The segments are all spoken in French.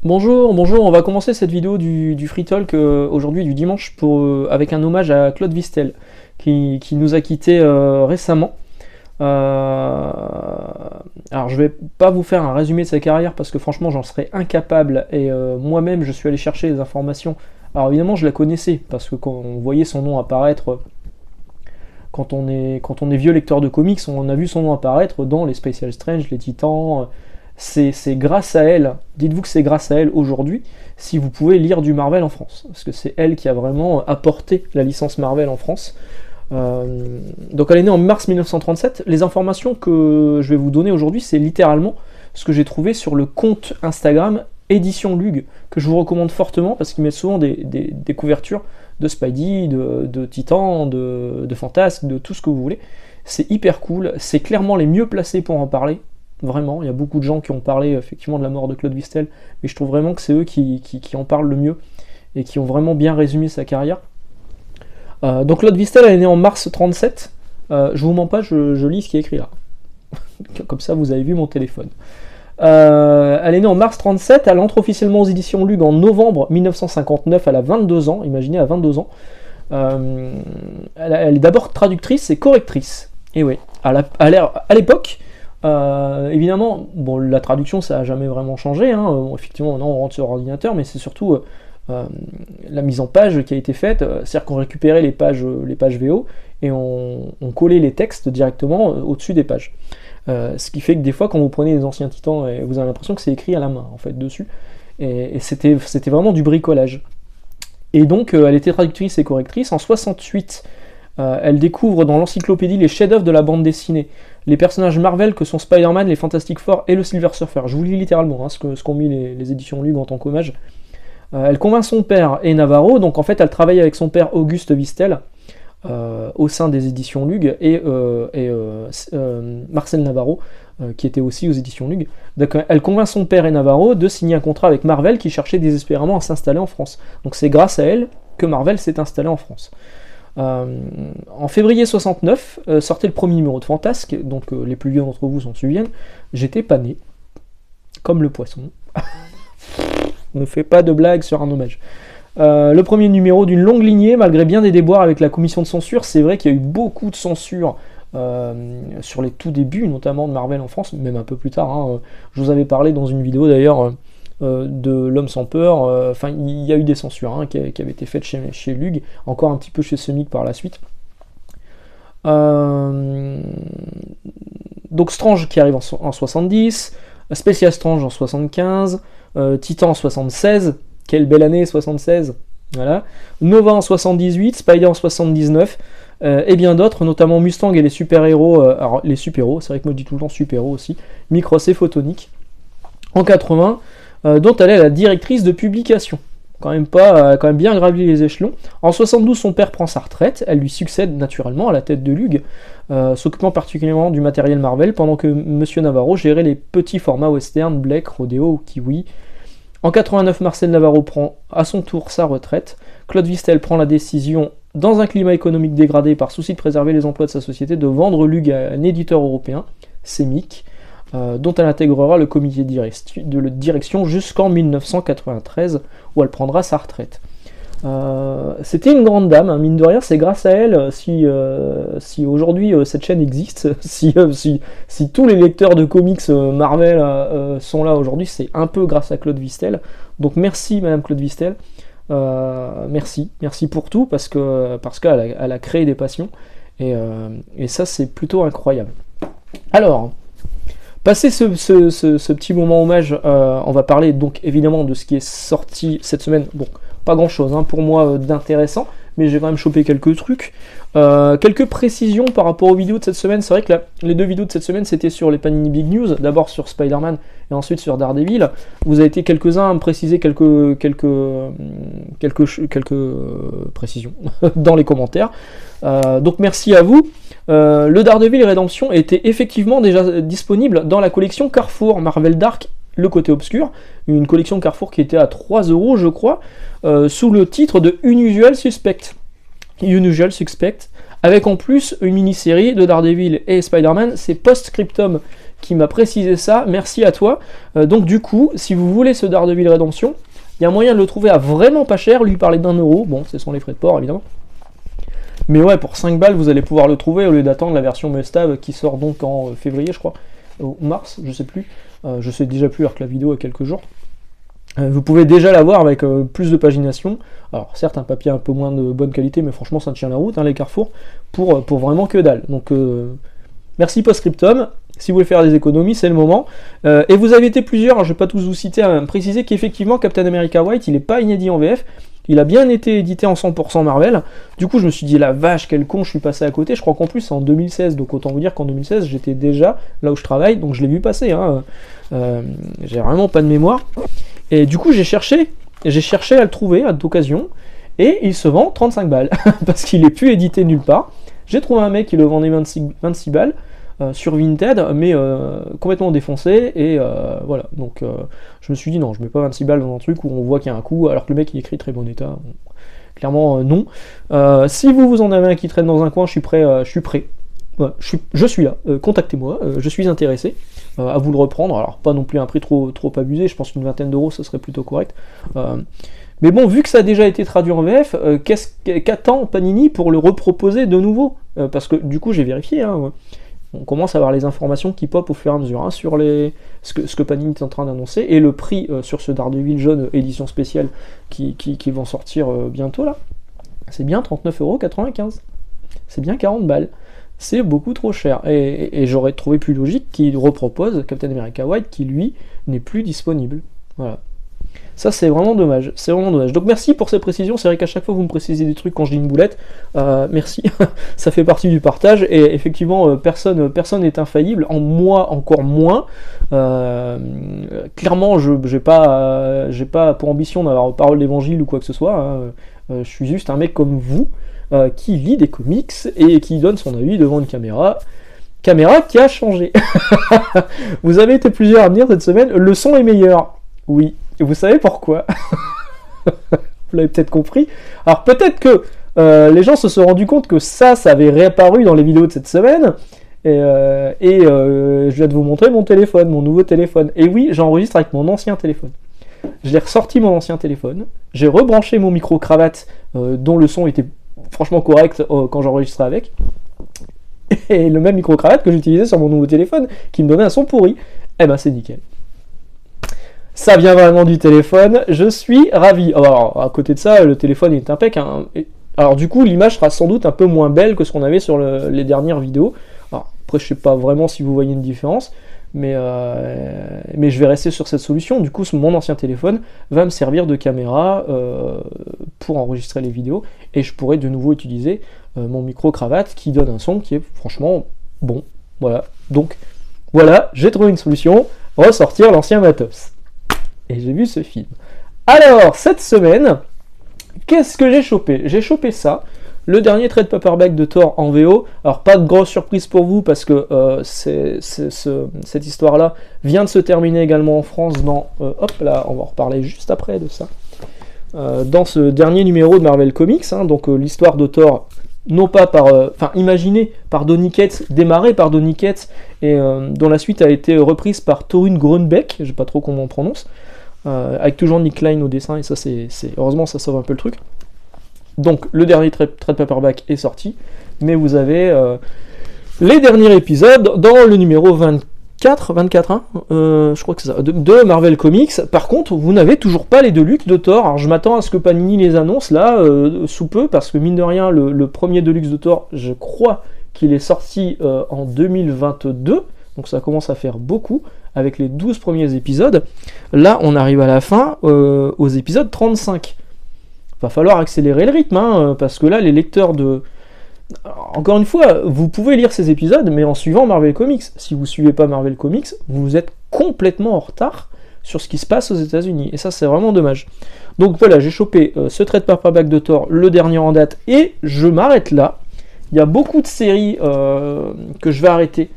Bonjour, bonjour, on va commencer cette vidéo du Free Talk aujourd'hui, du dimanche, avec un hommage à Claude Vistel, qui nous a quittés récemment. Alors je vais pas vous faire un résumé de sa carrière parce que franchement j'en serais incapable et moi-même je suis allé chercher les informations. Alors évidemment je la connaissais parce que quand on voyait son nom apparaître, quand on est vieux lecteur de comics, on a vu son nom apparaître dans les Special Strange, les Titans. C'est grâce à elle, dites-vous que c'est grâce à elle aujourd'hui, si vous pouvez lire du Marvel en France, parce que c'est elle qui a vraiment apporté la licence Marvel en France. Donc elle est née en mars 1937. Les informations que je vais vous donner aujourd'hui, c'est littéralement ce que j'ai trouvé sur le compte Instagram Édition Lug, que je vous recommande fortement, parce qu'ils mettent souvent des couvertures de Spidey, de Titan, de Fantasque, de tout ce que vous voulez. C'est hyper cool, c'est clairement les mieux placés pour en parler. Vraiment, il y a beaucoup de gens qui ont parlé effectivement de la mort de Claude Vistel, mais je trouve vraiment que c'est eux qui en parlent le mieux et qui ont vraiment bien résumé sa carrière. Donc Claude Vistel, elle est née en mars 37. Je vous mens pas, je lis ce qui est écrit là. Comme ça, vous avez vu mon téléphone. Elle est née en mars 37, elle entre officiellement aux éditions Lug en novembre 1959, elle a 22 ans, imaginez, à 22 ans. Elle est d'abord traductrice et correctrice. Et oui, à l'époque... évidemment, bon, la traduction ça n'a jamais vraiment changé, hein. Effectivement maintenant on rentre sur ordinateur, mais c'est surtout la mise en page qui a été faite, c'est-à-dire qu'on récupérait les pages VO et on collait les textes directement au-dessus des pages. Ce qui fait que des fois quand vous prenez les anciens Titans, vous avez l'impression que c'est écrit à la main en fait dessus, et c'était vraiment du bricolage. Et donc elle était traductrice et correctrice. En 68, elle découvre dans l'encyclopédie les chefs-d'œuvre de la bande dessinée, les personnages Marvel que sont Spider-Man, les Fantastic Four et le Silver Surfer. Je vous lis littéralement ce qu'ont mis les éditions Lug en tant qu'hommage. Elle convainc son père et Navarro, donc en fait elle travaille avec son père Auguste Vistel au sein des éditions Lug et Marcel Navarro qui était aussi aux éditions Lug. Donc elle convainc son père et Navarro de signer un contrat avec Marvel qui cherchait désespérément à s'installer en France. Donc c'est grâce à elle que Marvel s'est installé en France. En février 69, sortait le premier numéro de Fantasque, donc les plus vieux d'entre vous s'en souviennent. J'étais pas né, comme le poisson. Ne fais pas de blagues sur un hommage. Le premier numéro d'une longue lignée, malgré bien des déboires avec la commission de censure. C'est vrai qu'il y a eu beaucoup de censure sur les tout débuts, notamment de Marvel en France, même un peu plus tard, hein. Je vous avais parlé dans une vidéo d'ailleurs de L'Homme sans peur. Enfin, il y a eu des censures hein, qui avaient été faites chez Lug, encore un petit peu chez Semic par la suite. Donc Strange qui arrive en 70, Special Strange en 75, Titan en 76, quelle belle année 76, voilà. Nova en 78, Spider en 79, et bien d'autres, notamment Mustang et les super-héros, alors les super-héros, c'est vrai que moi je dis tout le temps super-héros aussi, Micros et Photonic. En 80, dont elle est la directrice de publication. Quand même bien gravi les échelons. En 72, son père prend sa retraite, elle lui succède naturellement à la tête de Lug, s'occupant particulièrement du matériel Marvel, pendant que Monsieur Navarro gérait les petits formats western, Blake, Rodeo ou Kiwi. En 89, Marcel Navarro prend à son tour sa retraite. Claude Vistel prend la décision, dans un climat économique dégradé par souci de préserver les emplois de sa société, de vendre Lug à un éditeur européen, Semic, dont elle intégrera le comité de direction jusqu'en 1993, où elle prendra sa retraite. C'était une grande dame, hein, mine de rien, c'est grâce à elle si aujourd'hui cette chaîne existe, si tous les lecteurs de comics Marvel sont là aujourd'hui, c'est un peu grâce à Claude Vistel. Donc merci Madame Claude Vistel, merci pour tout, parce qu'elle a créé des passions, et ça c'est plutôt incroyable. Alors, passé ce petit moment hommage, on va parler donc évidemment de ce qui est sorti cette semaine. Bon, pas grand chose hein, pour moi d'intéressant, mais j'ai quand même chopé quelques trucs. Quelques précisions par rapport aux vidéos de cette semaine. C'est vrai que les deux vidéos de cette semaine c'était sur les Panini Big News, d'abord sur Spider-Man et ensuite sur Daredevil. Vous avez été quelques-uns à me préciser quelques précisions dans les commentaires. Donc merci à vous. Le Daredevil Redemption était effectivement déjà disponible dans la collection Carrefour Marvel Dark, le côté obscur, une collection Carrefour qui était à 3 € je crois, sous le titre de Unusual Suspect, avec en plus une mini-série de Daredevil et Spider-Man, c'est Post-Scriptum qui m'a précisé ça, merci à toi. Donc du coup, si vous voulez ce Daredevil Redemption, il y a moyen de le trouver à vraiment pas cher, lui parlait d'1€, bon c'est sans les frais de port évidemment. Mais ouais, pour 5 balles, vous allez pouvoir le trouver au lieu d'attendre la version Must-Have qui sort donc en février, je crois, ou mars, je sais plus. Je sais déjà plus alors que la vidéo a quelques jours. Vous pouvez déjà l'avoir avec plus de pagination. Alors certes, un papier un peu moins de bonne qualité, mais franchement, ça tient la route, hein, les Carrefour, pour vraiment que dalle. Donc merci Postscriptum. Si vous voulez faire des économies, c'est le moment. Et vous avez été plusieurs, je ne vais pas tous vous citer, à me préciser qu'effectivement, Captain America White, il n'est pas inédit en VF. Il a bien été édité en 100% Marvel. Du coup, je me suis dit, la vache, quel con, je suis passé à côté. Je crois qu'en plus, c'est en 2016. Donc, autant vous dire qu'en 2016, j'étais déjà là où je travaille. Donc, je l'ai vu passer. Hein. J'ai vraiment pas de mémoire. Et du coup, j'ai cherché à le trouver à d'occasion. Et il se vend 35 balles. Parce qu'il est plus édité nulle part. J'ai trouvé un mec qui le vendait 26 balles. Sur Vinted, mais complètement défoncé, et voilà, donc je me suis dit non, je mets pas 26 balles dans un truc où on voit qu'il y a un coup, alors que le mec il écrit très bon état, bon, clairement non. Si vous en avez un qui traîne dans un coin, je suis prêt, ouais, je suis là, contactez-moi, je suis intéressé à vous le reprendre, alors pas non plus un prix trop abusé, je pense qu'une vingtaine d'euros ce serait plutôt correct. Mais bon, vu que ça a déjà été traduit en VF, qu'attend Panini pour le reproposer de nouveau, parce que du coup j'ai vérifié, hein, on commence à avoir les informations qui pop au fur et à mesure, hein, sur ce que Panini est en train d'annoncer, et le prix sur ce Daredevil jaune édition spéciale qui vont sortir bientôt là, c'est bien 39,95€, c'est bien 40 balles, c'est beaucoup trop cher, et j'aurais trouvé plus logique qu'il repropose Captain America White qui lui n'est plus disponible, voilà. Ça c'est vraiment dommage, Donc merci pour ces précisions, c'est vrai qu'à chaque fois vous me précisez des trucs quand je dis une boulette, merci, ça fait partie du partage, et effectivement personne n'est infaillible, en moi encore moins, clairement j'ai pas pour ambition d'avoir parole d'évangile ou quoi que ce soit, hein. Je suis juste un mec comme vous, qui lit des comics et qui donne son avis devant une caméra qui a changé. Vous avez été plusieurs à me dire cette semaine, le son est meilleur, oui. Et vous savez pourquoi? Vous l'avez peut-être compris. Alors peut-être que les gens se sont rendus compte que ça avait réapparu dans les vidéos de cette semaine. Et je viens de vous montrer mon téléphone, mon nouveau téléphone. Et oui, j'enregistre avec mon ancien téléphone. J'ai ressorti mon ancien téléphone. J'ai rebranché mon micro-cravate dont le son était franchement correct quand j'enregistrais avec. Et le même micro-cravate que j'utilisais sur mon nouveau téléphone qui me donnait un son pourri. Eh ben c'est nickel. Ça vient vraiment du téléphone, je suis ravi. Alors, à côté de ça, le téléphone est impeccable. Hein. Alors du coup, l'image sera sans doute un peu moins belle que ce qu'on avait sur les dernières vidéos. Alors, après, je sais pas vraiment si vous voyez une différence, mais je vais rester sur cette solution. Du coup, mon ancien téléphone va me servir de caméra pour enregistrer les vidéos, et je pourrai de nouveau utiliser mon micro-cravate qui donne un son qui est franchement bon. Voilà, donc voilà, j'ai trouvé une solution, ressortir l'ancien matos. Et j'ai vu ce film. Alors, cette semaine, qu'est-ce que j'ai chopé? J'ai chopé ça, le dernier trade paperback de Thor en VO. Alors, pas de grosse surprise pour vous, parce que cette histoire-là vient de se terminer également en France dans... hop là, on va en reparler juste après de ça. Dans ce dernier numéro de Marvel Comics, hein, donc l'histoire de Thor, non pas imaginée par Donny Cates, démarrée par Donny Cates, et dont la suite a été reprise par Torunn Grønbekk, je sais pas trop comment on prononce, avec toujours Nick Klein au dessin, et ça c'est heureusement ça sauve un peu le truc. Donc le dernier trade paperback est sorti, mais vous avez les derniers épisodes dans le numéro 24, hein, je crois que c'est ça, de Marvel Comics. Par contre, vous n'avez toujours pas les Deluxe de Thor. Alors je m'attends à ce que Panini les annonce là, sous peu, parce que mine de rien, le premier Deluxe de Thor, je crois qu'il est sorti en 2022, donc ça commence à faire beaucoup, avec les 12 premiers épisodes. Là, on arrive à la fin, aux épisodes 35. Va falloir accélérer le rythme, hein, parce que là, les lecteurs de... Encore une fois, vous pouvez lire ces épisodes, mais en suivant Marvel Comics. Si vous ne suivez pas Marvel Comics, vous êtes complètement en retard sur ce qui se passe aux États-Unis. Et ça, c'est vraiment dommage. Donc voilà, j'ai chopé ce trade paperback de Thor, le dernier en date, et je m'arrête là. Il y a beaucoup de séries que je vais arrêter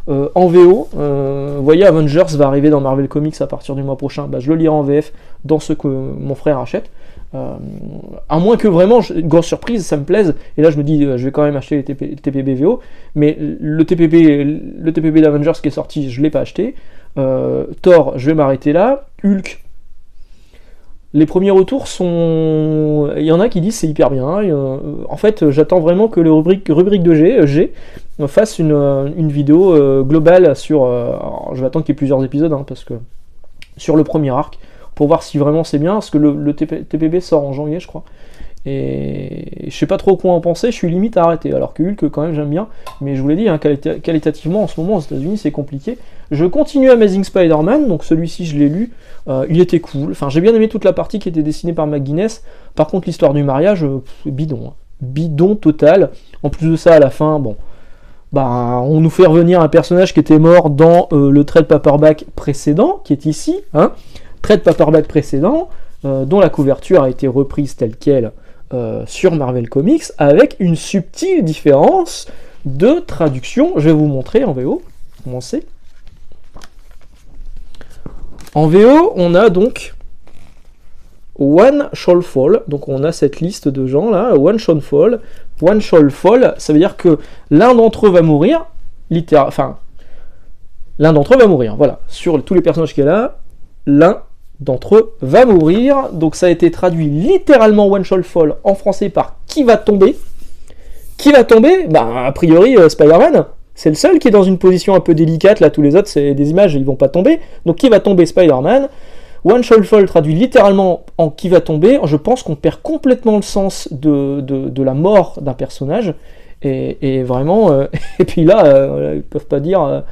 en VO. Vous voyez, Avengers va arriver dans Marvel Comics à partir du mois prochain. Bah, je le lirai en VF dans ce que mon frère achète. À moins que vraiment, une grosse surprise, ça me plaise. Et là, je me dis, je vais quand même acheter les TPB VO. Mais le TPB d'Avengers qui est sorti, je ne l'ai pas acheté. Thor, je vais m'arrêter là. Hulk. Les premiers retours sont... Il y en a qui disent c'est hyper bien. En fait, j'attends vraiment que le rubrique de G fasse une vidéo globale sur... alors, je vais attendre qu'il y ait plusieurs épisodes, hein, parce que sur le premier arc, pour voir si vraiment c'est bien, parce que le TPB sort en janvier, je crois. Et je sais pas trop quoi en penser, je suis limite à arrêter. Alors que Hulk, quand même, j'aime bien. Mais je vous l'ai dit, hein, qualitativement, en ce moment, aux États-Unis, c'est compliqué. Je continue Amazing Spider-Man, donc celui-ci, je l'ai lu. Il était cool. Enfin, j'ai bien aimé toute la partie qui était dessinée par McGuinness. Par contre, l'histoire du mariage, bidon. Hein. Bidon total. En plus de ça, à la fin, bon. Bah, on nous fait revenir un personnage qui était mort dans le trade paperback précédent, qui est ici. Hein. Trade paperback précédent, dont la couverture a été reprise telle qu'elle sur Marvel Comics, avec une subtile différence de traduction. Je vais vous montrer en VO. Comment c'est ? En VO, on a donc One Shall Fall. Donc on a cette liste de gens là, One Shall Fall. One Shall Fall, ça veut dire que l'un d'entre eux va mourir, enfin, l'un d'entre eux va mourir, voilà. Sur tous les personnages qu'il y a là, l'un d'entre eux va mourir. Donc ça a été traduit littéralement One Shall Fall en français par qui va tomber. Qui va tomber ? Bah, a priori, Spider-Man. C'est le seul qui est dans une position un peu délicate, là tous les autres c'est des images, ils vont pas tomber. Donc qui va tomber ? Spider-Man. One Shall Fall traduit littéralement en qui va tomber. Je pense qu'on perd complètement le sens de la mort d'un personnage. Et vraiment, et puis là, ils peuvent pas dire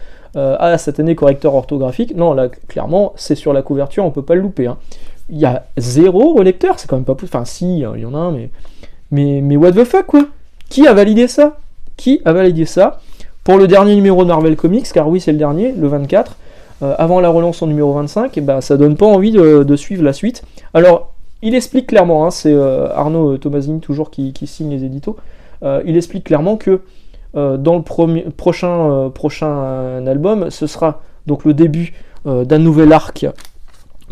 cette année correcteur orthographique. Non, là clairement, c'est sur la couverture, on peut pas le louper. Hein. Il y a 0 relecteur, c'est quand même pas plus. Enfin si, il y en a un, mais what the fuck quoi ? Qui a validé ça ? Qui a validé ça ? Pour le dernier numéro de Marvel Comics, car oui c'est le dernier, le 24, avant la relance en numéro 25, et ben, ça donne pas envie de suivre la suite. Alors, il explique clairement, hein, c'est Arnaud Tomasini toujours qui signe les éditos, il explique clairement que dans le prochain album, ce sera donc le début d'un nouvel arc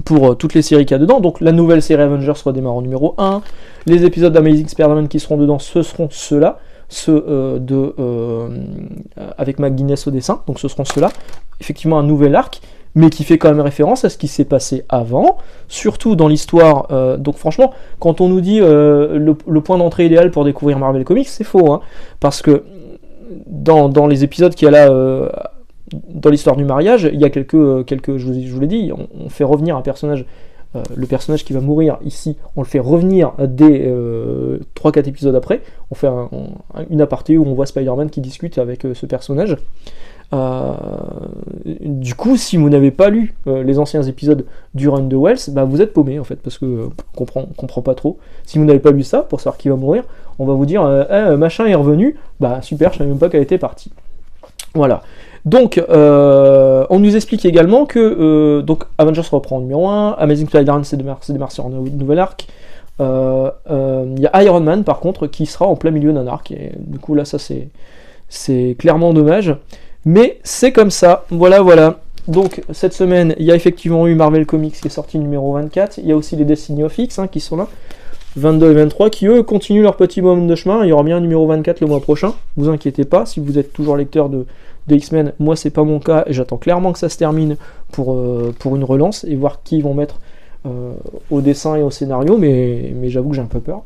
pour toutes les séries qu'il y a dedans. Donc la nouvelle série Avengers redémarre en numéro 1, les épisodes d'Amazing Spider-Man qui seront dedans, ce seront ceux-là. Avec McGuinness au dessin, donc ce seront ceux-là, effectivement un nouvel arc, mais qui fait quand même référence à ce qui s'est passé avant, surtout dans l'histoire, donc franchement, quand on nous dit le point d'entrée idéal pour découvrir Marvel Comics, c'est faux, hein, parce que dans les épisodes qu'il y a là, dans l'histoire du mariage, il y a quelques je vous l'ai dit, on fait revenir un personnage, le personnage qui va mourir ici, on le fait revenir dès 3-4 épisodes après, on fait une aparté où on voit Spider-Man qui discute avec ce personnage. Du coup, si vous n'avez pas lu les anciens épisodes du run de Wells, bah vous êtes paumé en fait, parce que on comprend pas trop. Si vous n'avez pas lu ça, pour savoir qui va mourir, on va vous dire machin est revenu, bah super, je savais même pas qu'elle était partie. Voilà. Donc, on nous explique également que donc Avengers reprend en numéro 1, Amazing Spider-Man c'est démarré sur un nouvel arc. Il y a Iron Man par contre qui sera en plein milieu d'un arc, et du coup là ça c'est clairement dommage. Mais c'est comme ça, voilà. Donc cette semaine, il y a effectivement eu Marvel Comics qui est sorti numéro 24, il y a aussi les Destiny of X qui sont là, 22 et 23, qui eux continuent leur petit moment de chemin. Il y aura bien un numéro 24 le mois prochain, vous inquiétez pas, si vous êtes toujours lecteur de X-Men, moi c'est pas mon cas, et j'attends clairement que ça se termine pour une relance, et voir qui ils vont mettre au dessin et au scénario, mais j'avoue que j'ai un peu peur.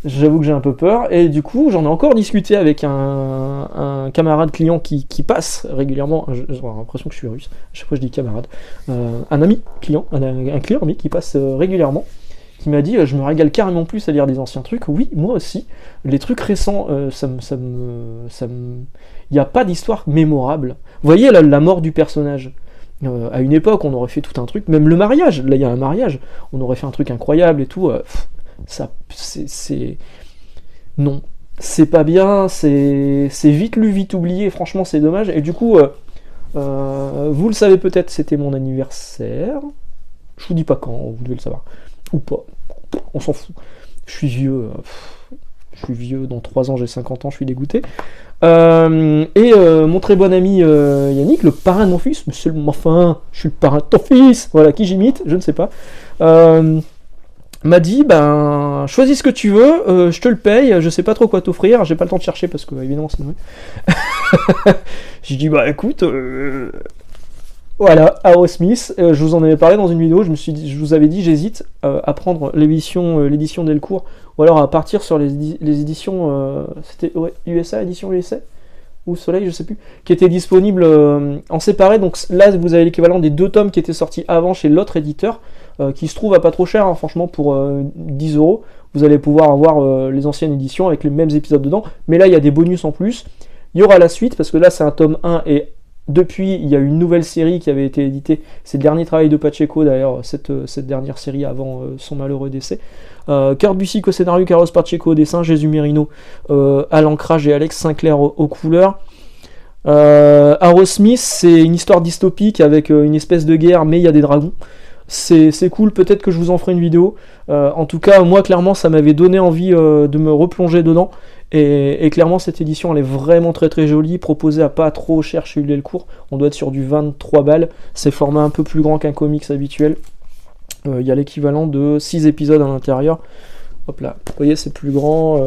J'avoue que j'ai un peu peur, et du coup j'en ai encore discuté avec un camarade client qui passe régulièrement, j'ai l'impression que je suis russe, à chaque fois je dis camarade, un ami client, un client ami qui passe régulièrement, qui m'a dit je me régale carrément plus à lire des anciens trucs. Oui, moi aussi, les trucs récents, il n'y a pas d'histoire mémorable. Vous voyez la mort du personnage. À une époque, on aurait fait tout un truc, même le mariage, là il y a un mariage, on aurait fait un truc incroyable et tout, non, c'est pas bien, c'est vite lu, vite oublié, franchement c'est dommage, et du coup, vous le savez peut-être, c'était mon anniversaire, je vous dis pas quand, vous devez le savoir, ou pas, on s'en fout, je suis vieux, dans 3 ans j'ai 50 ans, je suis dégoûté. Mon très bon ami Yannick, le parrain de mon fils, monsieur, enfin, je suis le parrain de ton fils, voilà, qui j'imite, je ne sais pas, m'a dit, ben, choisis ce que tu veux, je te le paye, je sais pas trop quoi t'offrir, j'ai pas le temps de chercher parce que, évidemment, c'est vrai. J'ai dit, bah écoute, voilà, Aerosmith, je vous en avais parlé dans une vidéo, je vous avais dit, j'hésite à prendre l'édition Delcourt, ou alors à partir sur les éditions, c'était USA, édition USA ou Soleil, je sais plus, qui était disponible en séparé. Donc là, vous avez l'équivalent des 2 tomes qui étaient sortis avant chez l'autre éditeur, qui se trouve à pas trop cher, hein, franchement, pour 10 euros. Vous allez pouvoir avoir les anciennes éditions avec les mêmes épisodes dedans, mais là, il y a des bonus en plus. Il y aura la suite, parce que là, c'est un tome 1, et depuis, il y a une nouvelle série qui avait été éditée. C'est le dernier travail de Pacheco, d'ailleurs, cette dernière série avant son malheureux décès. Kurt Busiek au scénario, Carlos Pacheco au dessin, Jésus Merino à l'ancrage et Alex Sinclair aux couleurs. Aerosmith, c'est une histoire dystopique avec une espèce de guerre, mais il y a des dragons. C'est cool, peut-être que je vous en ferai une vidéo. En tout cas, moi, clairement, ça m'avait donné envie de me replonger dedans. Et clairement, cette édition, elle est vraiment très très jolie, proposée à pas trop cher chez Delcourt. On doit être sur du 23 balles. C'est format un peu plus grand qu'un comics habituel. Il y a l'équivalent de 6 épisodes à l'intérieur. Hop là, vous voyez, c'est plus grand,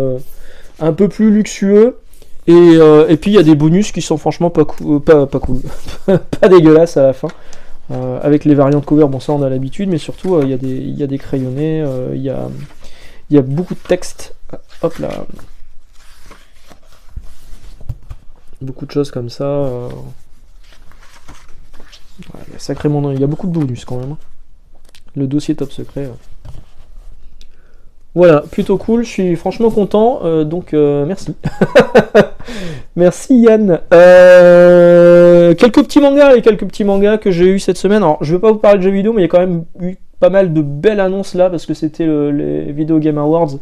un peu plus luxueux. Et puis il y a des bonus qui sont franchement pas cool, pas dégueulasses à la fin. Avec les variantes cover, bon ça on a l'habitude, mais surtout il y a des crayonnés, il y a beaucoup de texte. Hop là. Beaucoup de choses comme ça. Sacrément, il y a beaucoup de bonus quand même. Le dossier top secret. Voilà, plutôt cool, je suis franchement content, donc merci. Merci Yann. Quelques petits mangas que j'ai eu cette semaine. Alors, je vais pas vous parler de jeux vidéo, mais il y a quand même eu pas mal de belles annonces là, parce que c'était les Video Game Awards.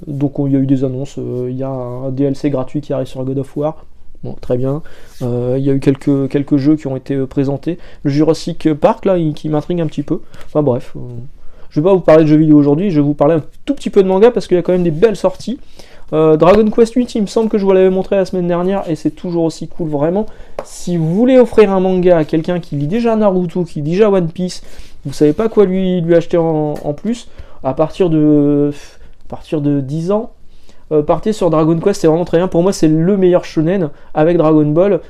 Donc il y a eu des annonces, il y a un DLC gratuit qui arrive sur God of War. Bon, très bien. Il y a eu quelques jeux qui ont été présentés. Le Jurassic Park, là, qui m'intrigue un petit peu. Enfin bref, je vais pas vous parler de jeux vidéo aujourd'hui, je vais vous parler un tout petit peu de manga parce qu'il y a quand même des belles sorties. Dragon Quest 8, il me semble que je vous l'avais montré la semaine dernière et c'est toujours aussi cool, vraiment. Si vous voulez offrir un manga à quelqu'un qui lit déjà Naruto, qui lit déjà One Piece, vous savez pas quoi lui acheter en plus, à partir de 10 ans, partez sur Dragon Quest, c'est vraiment très bien. Pour moi, c'est le meilleur shonen avec Dragon Ball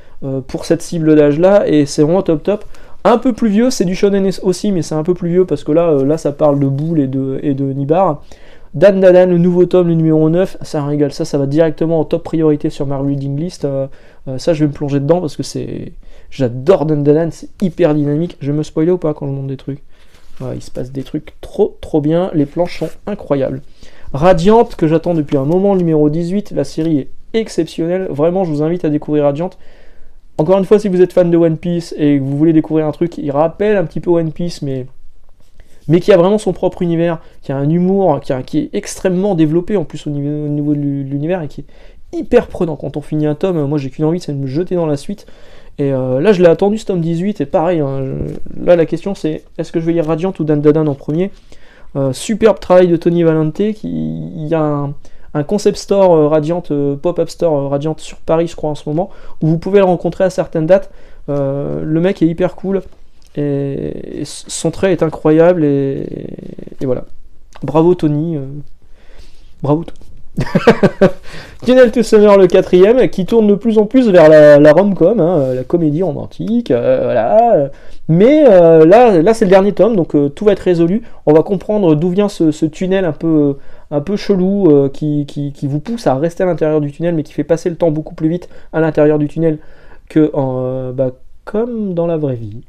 pour cette cible d'âge là, et c'est vraiment top. Un peu plus vieux, c'est du shonen aussi, mais c'est un peu plus vieux parce que là ça parle de Boule et de Nibar. Dan Dan, le nouveau tome, le numéro 9, ça régale, ça va directement en top priorité sur ma reading list. Ça, je vais me plonger dedans parce que j'adore Dan Dan, c'est hyper dynamique. Je vais me spoiler ou pas quand je montre des trucs? Il se passe des trucs trop bien, les planches sont incroyables. Radiant, que j'attends depuis un moment, numéro 18, la série est exceptionnelle, vraiment je vous invite à découvrir Radiant. Encore une fois, si vous êtes fan de One Piece et que vous voulez découvrir un truc qui rappelle un petit peu One Piece, mais qui a vraiment son propre univers, qui a un humour, qui est extrêmement développé en plus au niveau de l'univers et qui est hyper prenant. Quand on finit un tome, moi j'ai qu'une envie, c'est de me jeter dans la suite. Et là je l'ai attendu ce tome 18 et pareil, hein, là la question c'est est-ce que je vais lire Radiant ou Dan Dan en premier. Superbe travail de Tony Valente, il y a un concept store Radiant, pop-up store Radiant sur Paris je crois en ce moment, où vous pouvez le rencontrer à certaines dates. Le mec est hyper cool, et son trait est incroyable, et voilà. Bravo Tony, bravo Tony. Tunnel to Summer le 4ème, qui tourne de plus en plus vers la rom-com, hein, la comédie romantique, voilà. Mais là c'est le dernier tome, donc tout va être résolu. On va comprendre d'où vient ce tunnel un peu chelou qui vous pousse à rester à l'intérieur du tunnel, mais qui fait passer le temps beaucoup plus vite à l'intérieur du tunnel que comme dans la vraie vie.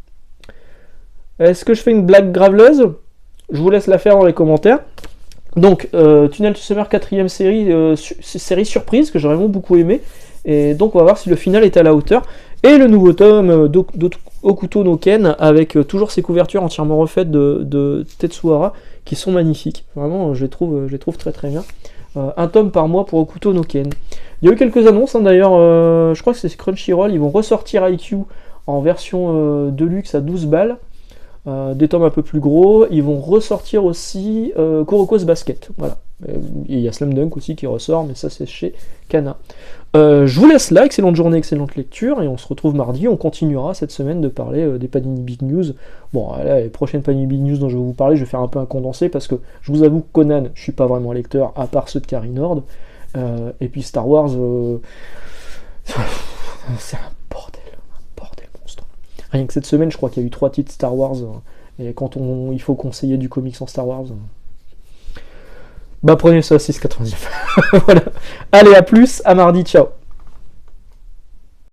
Est-ce que je fais une blague graveleuse? Je vous laisse la faire dans les commentaires. Donc, Tunnel to Summer 4ème série, série surprise que j'ai vraiment beaucoup aimé. Et donc, on va voir si le final est à la hauteur. Et le nouveau tome d'Hokuto no Ken, avec toujours ses couvertures entièrement refaites de Tetsuhara, qui sont magnifiques. Vraiment, je les trouve très très bien. Un tome par mois pour Hokuto no Ken. Il y a eu quelques annonces, hein, d'ailleurs, je crois que c'est Crunchyroll, ils vont ressortir IQ en version deluxe à 12 balles. Des tomes un peu plus gros, ils vont ressortir aussi Kuroko's Basket, voilà. Et il y a Slam Dunk aussi qui ressort, mais ça c'est chez Kana. Je vous laisse là, excellente journée, excellente lecture, et on se retrouve mardi, on continuera cette semaine de parler des Panini Big News. Bon, là, les prochaines Panini Big News dont je vais vous parler, je vais faire un peu un condensé, parce que je vous avoue que Conan, je suis pas vraiment un lecteur, à part ceux de Carrie Nord, et puis Star Wars, c'est un bordel monstre. Rien que cette semaine, je crois qu'il y a eu 3 titres Star Wars, et quand il faut conseiller du comics en Star Wars... bah prenez ça à 6,99. Voilà. Allez, à plus, à mardi, ciao.